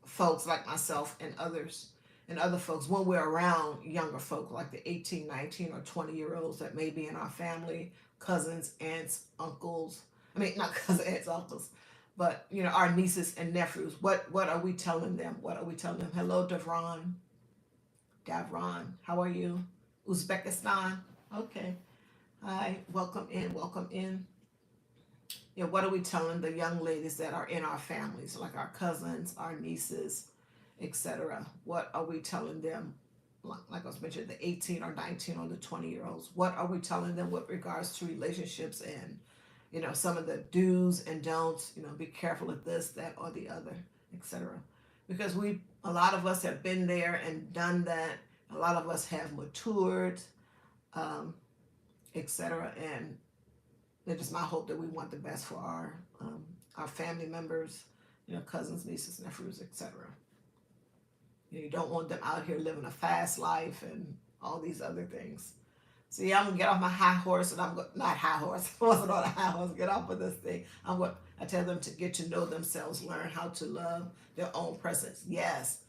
folks like myself and other folks, when we're around younger folk like the 18, 19, or 20-year olds that may be in our family, cousins, aunts, uncles. I mean, not cousins, aunts, uncles, but our nieces and nephews. What are we telling them? What are we telling them? Hello, Davron, how are you? Uzbekistan. Okay. Hi. Welcome in. Welcome in. Yeah, what are we telling the young ladies that are in our families, like our cousins, our nieces, etc.? What are we telling them? Like I was mentioning, the 18 or 19 or the 20-year olds. What are we telling them with regards to relationships and, some of the do's and don'ts? Be careful of this, that, or the other, etc. Because a lot of us have been there and done that. A lot of us have matured, um, etc. And it is my hope that we want the best for our family members, cousins, nieces, nephews, etc. You don't want them out here living a fast life and all these other things. See, I'm gonna get off my high horse, and I'm going not high horse. I wasn't on a high horse. Get off of this thing. I tell them to get to know themselves, learn how to love their own presence. Yes,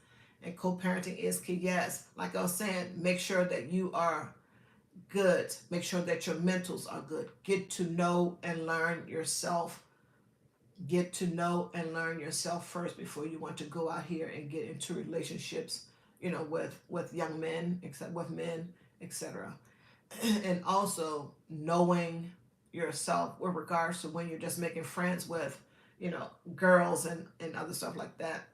and co-parenting is key. Yes, like I was saying, make sure that you are good. Make sure that your mentals are good. Get to know and learn yourself. Get to know and learn yourself first before you want to go out here and get into relationships, with young men, except with men, etc. And also knowing yourself with regards to when you're just making friends with, girls and other stuff like that.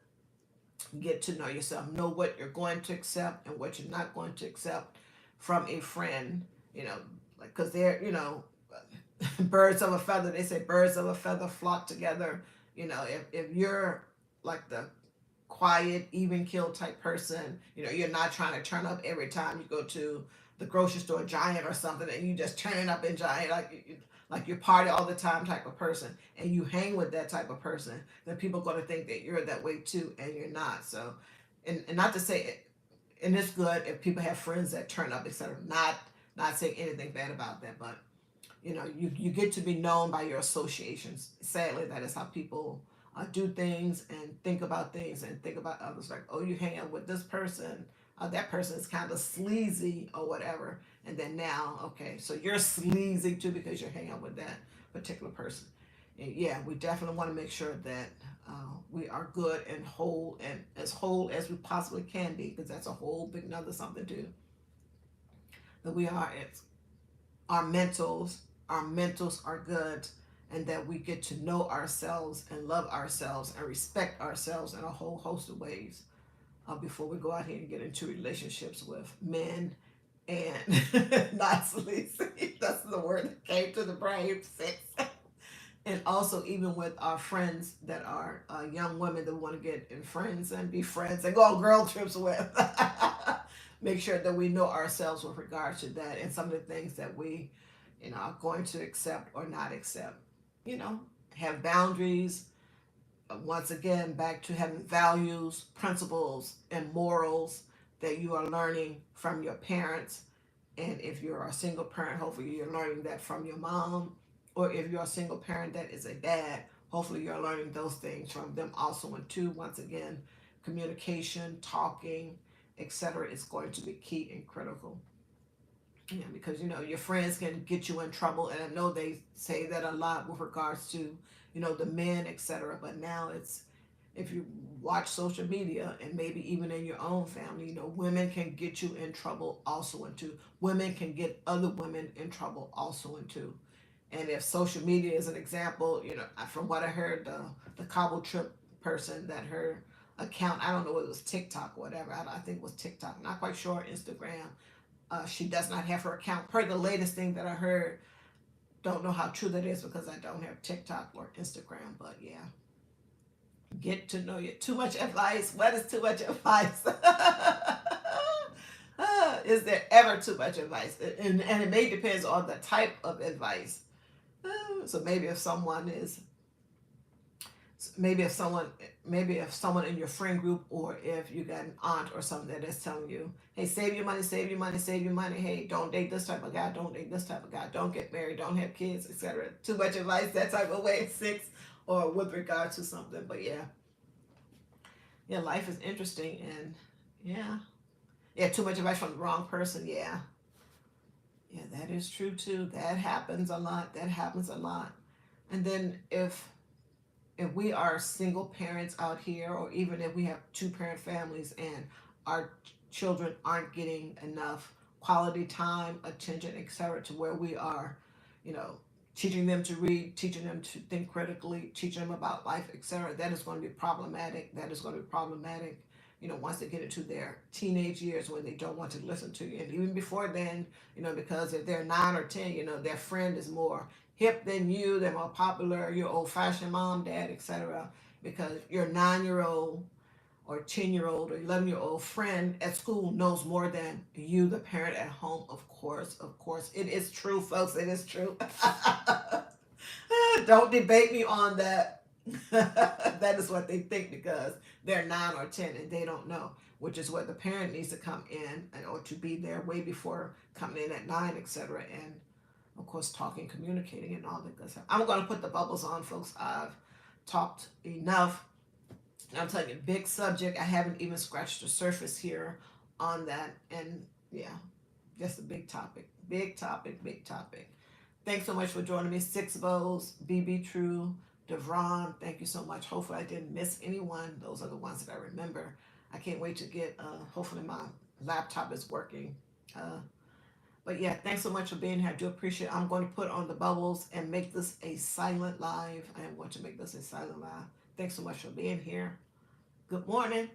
Get to know yourself. Know what you're going to accept and what you're not going to accept from a friend, like, because they're, birds of a feather. They say birds of a feather flock together. If you're like the quiet, even kill type person, you're not trying to turn up every time you go to the grocery store, Giant or something, and you just turning up in Giant, like you party all the time type of person, and you hang with that type of person, then people are going to think that you're that way too, and you're not. So, and not to say it, and it's good if people have friends that turn up, etc. Not saying anything bad about that, but you get to be known by your associations. Sadly, that is how people do things and think about things and think about others. Like, oh, you hang out with this person, that person is kind of sleazy or whatever, and then now, okay, so you're sleazy too because you're hanging out with that particular person. And yeah, we definitely want to make sure that we are good and whole as we possibly can be, because that's a whole big another something too. That we are our mentals, our mentals are good, and that we get to know ourselves and love ourselves and respect ourselves in a whole host of ways before we go out here and get into relationships with men and not sleazy. That's the word that came to the brain. Six. And also even with our friends that are young women that want to get in friends and be friends and go on girl trips with. Make sure that we know ourselves with regards to that and some of the things that we, are going to accept or not accept. You know, have boundaries. Once again, back to having values, principles, and morals that you are learning from your parents. And if you're a single parent, hopefully you're learning that from your mom. Or if you're a single parent that is a dad, hopefully you're learning those things from them also. And two, once again, communication, talking, etc. is going to be key and critical. Yeah, because your friends can get you in trouble, and I know they say that a lot with regards to the men, etc. But now it's, if you watch social media and maybe even in your own family, women can get you in trouble also, and too, women can get other women in trouble also, and too. And if social media is an example, from what I heard, the Cabo Trip person, that her account, I don't know whether it was TikTok or whatever, I think it was TikTok, not quite sure, Instagram, she does not have her account, per the latest thing that I heard. Don't know how true that is because I don't have TikTok or Instagram, but yeah. Get to know you. Too much advice. What is too much advice? Is there ever too much advice? And it may depend on the type of advice. So maybe if someone in your friend group, or if you got an aunt or something that is telling you, hey, save your money, save your money, save your money, hey, don't date this type of guy, don't date this type of guy, don't get married, don't have kids, etc. Too much advice, that type of way, six, or with regard to something. But yeah, life is interesting. And yeah, too much advice from the wrong person. Yeah, that is true too. That happens a lot. And then if we are single parents out here, or even if we have two parent families and our children aren't getting enough quality time, attention, etc., to where we are, you know, teaching them to read, teaching them to think critically, teaching them about life, etc., that is going to be problematic. Once they get into their teenage years, when they don't want to listen to you. And even before then, because if they're 9 or 10, their friend is more hip than you, they're more popular, your old fashioned mom, dad, etc. Because your 9-year old or 10-year old or 11-year-old friend at school knows more than you, the parent at home. Of course, it is true, folks. It is true. Don't debate me on that. That is what they think, because they're 9 or 10 and they don't know, which is where the parent needs to come in, or to be there way before coming in at 9, etc. And of course, talking, communicating, and all that good stuff. I'm going to put the bubbles on, folks. I've talked enough. I'm telling you, big subject. I haven't even scratched the surface here on that. And yeah, just a big topic. Big topic, big topic. Thanks so much for joining me. Six Bows, BB True, Devron, thank you so much. Hopefully I didn't miss anyone. Those are the ones that I remember. I can't wait to get, hopefully my laptop is working. But yeah, thanks so much for being here. I do appreciate it. I'm going to put on the bubbles and make this a silent live. I am going to make this a silent live. Thanks so much for being here. Good morning.